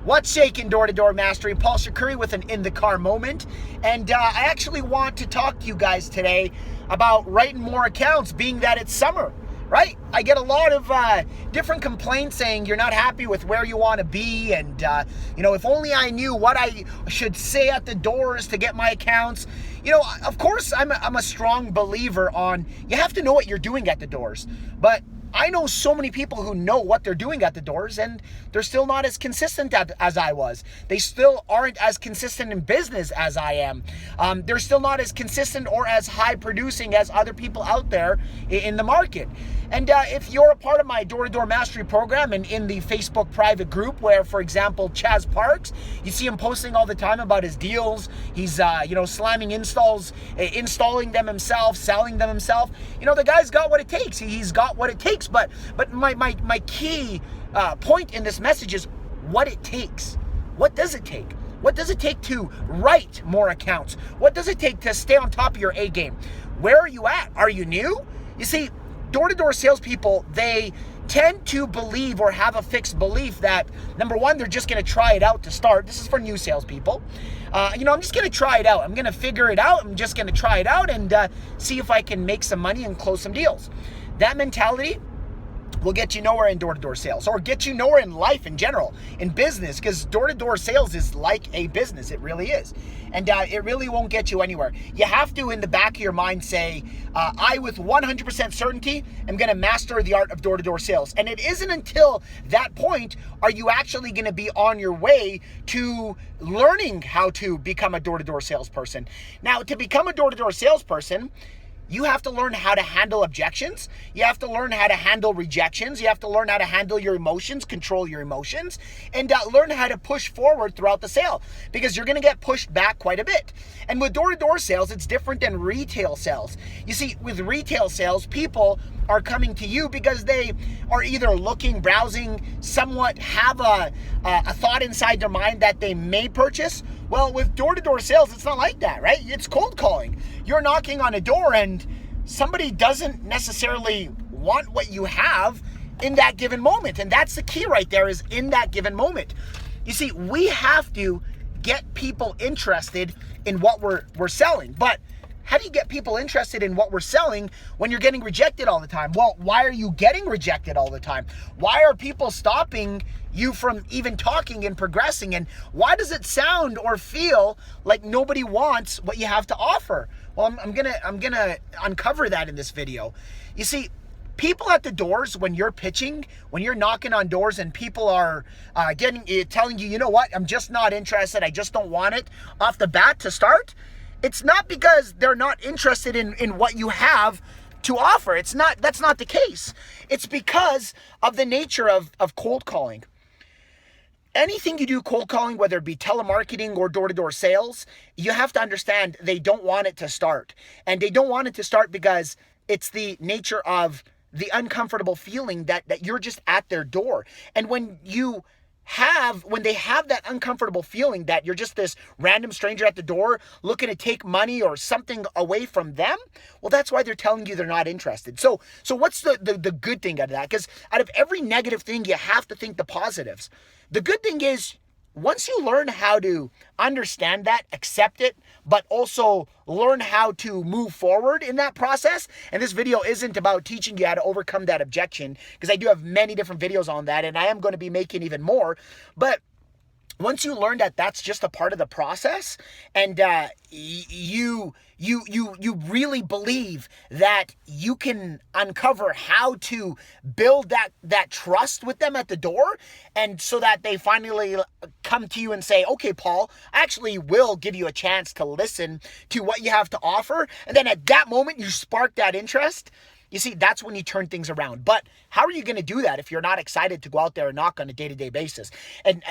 What's shaking, Door-to-Door Mastery? Paul Shakuri with an In the Car moment. And I actually want to talk to you guys today about writing more accounts, being that it's summer, right? I get a lot of different complaints saying you're not happy with where you want to be. And, if only I knew what I should say at the doors to get my accounts. Of course, I'm a strong believer on you have to know what you're doing at the doors. But I know so many people who know what they're doing at the doors and they're still not as consistent as I was. They still aren't as consistent in business as I am. They're still not as consistent or as high producing as other people out there in the market. And if you're a part of my Door-to-Door Mastery program and in the Facebook private group where, for example, Chaz Parks, you see him posting all the time about his deals. He's, slamming installs, installing them himself, selling them himself. The guy's got what it takes. He's got what it takes. But my key point in this message is what it takes. What does it take? What does it take to write more accounts? What does it take to stay on top of your A game? Where are you at? Are you new? You see, door-to-door salespeople, they tend to believe or have a fixed belief that, number one, they're just going to try it out to start. This is for new salespeople. I'm just going to try it out. I'm going to figure it out. I'm just going to try it out and see if I can make some money and close some deals. That mentality will get you nowhere in door-to-door sales or get you nowhere in life in general, in business, because door-to-door sales is like a business. It really is. And it really won't get you anywhere. You have to, in the back of your mind, say, I, with 100% certainty, am going to master the art of door-to-door sales. And it isn't until that point are you actually going to be on your way to learning how to become a door-to-door salesperson. Now, to become a door-to-door salesperson, you have to learn how to handle objections. You have to learn how to handle rejections. You have to learn how to handle your emotions, control your emotions, and learn how to push forward throughout the sale because you're going to get pushed back quite a bit. And with door-to-door sales, it's different than retail sales. You see, with retail sales, people are coming to you because they are either looking, browsing, somewhat have a thought inside their mind that they may purchase. Well, with door-to-door sales, it's not like that, right? It's cold calling. You're knocking on a door and somebody doesn't necessarily want what you have in that given moment. And that's the key right there, is in that given moment. You see, we have to get people interested in what we're selling. But how do you get people interested in what we're selling when you're getting rejected all the time? Well, why are you getting rejected all the time? Why are people stopping you from even talking and progressing? And why does it sound or feel like nobody wants what you have to offer? Well, I'm gonna uncover that in this video. You see, people at the doors, when you're pitching, when you're knocking on doors and people are telling you, you know what, I'm just not interested, I just don't want it off the bat to start, it's not because they're not interested in what you have to offer. That's not the case. It's because of the nature of cold calling. Anything you do cold calling, whether it be telemarketing or door-to-door sales, you have to understand they don't want it to start. And they don't want it to start because it's the nature of the uncomfortable feeling that you're just at their door. And when they have that uncomfortable feeling that you're just this random stranger at the door looking to take money or something away from them, well, that's why they're telling you they're not interested. So what's the good thing out of that? Because out of every negative thing, you have to think the positives. The good thing is, once you learn how to understand that, accept it, but also learn how to move forward in that process, and this video isn't about teaching you how to overcome that objection, because I do have many different videos on that, and I am going to be making even more, but once you learn that that's just a part of the process, and you really believe that you can uncover how to build that trust with them at the door, and so that they finally come to you and say, okay, Paul, I actually will give you a chance to listen to what you have to offer. And then at that moment, you spark that interest. You see, that's when you turn things around. But how are you going to do that if you're not excited to go out there and knock on a day-to-day basis? And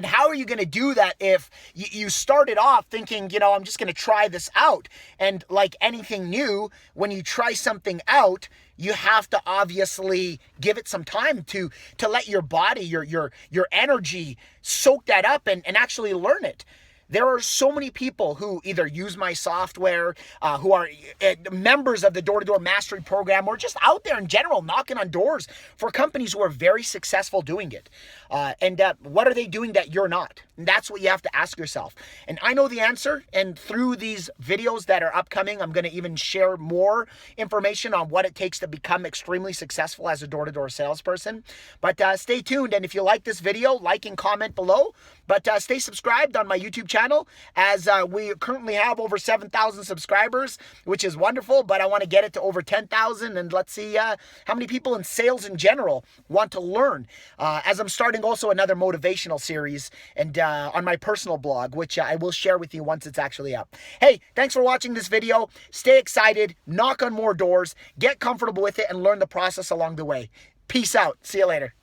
how are you going to do that if you started off thinking, I'm just going to try this out? And like anything new, when you try something out, you have to obviously give it some time to let your body, your energy soak that up and actually learn it. There are so many people who either use my software, who are members of the Door-to-Door Mastery Program, or just out there in general knocking on doors for companies who are very successful doing it. And what are they doing that you're not? And that's what you have to ask yourself. And I know the answer, and through these videos that are upcoming, I'm going to even share more information on what it takes to become extremely successful as a door-to-door salesperson. But stay tuned, and if you like this video, like and comment below. But stay subscribed on my YouTube channel, as we currently have over 7,000 subscribers, which is wonderful, but I want to get it to over 10,000, and let's see how many people in sales in general want to learn, as I'm starting also another motivational series and on my personal blog, which I will share with you once it's actually up. Hey, thanks for watching this video. Stay excited, knock on more doors, get comfortable with it, and learn the process along the way. Peace out. See you later.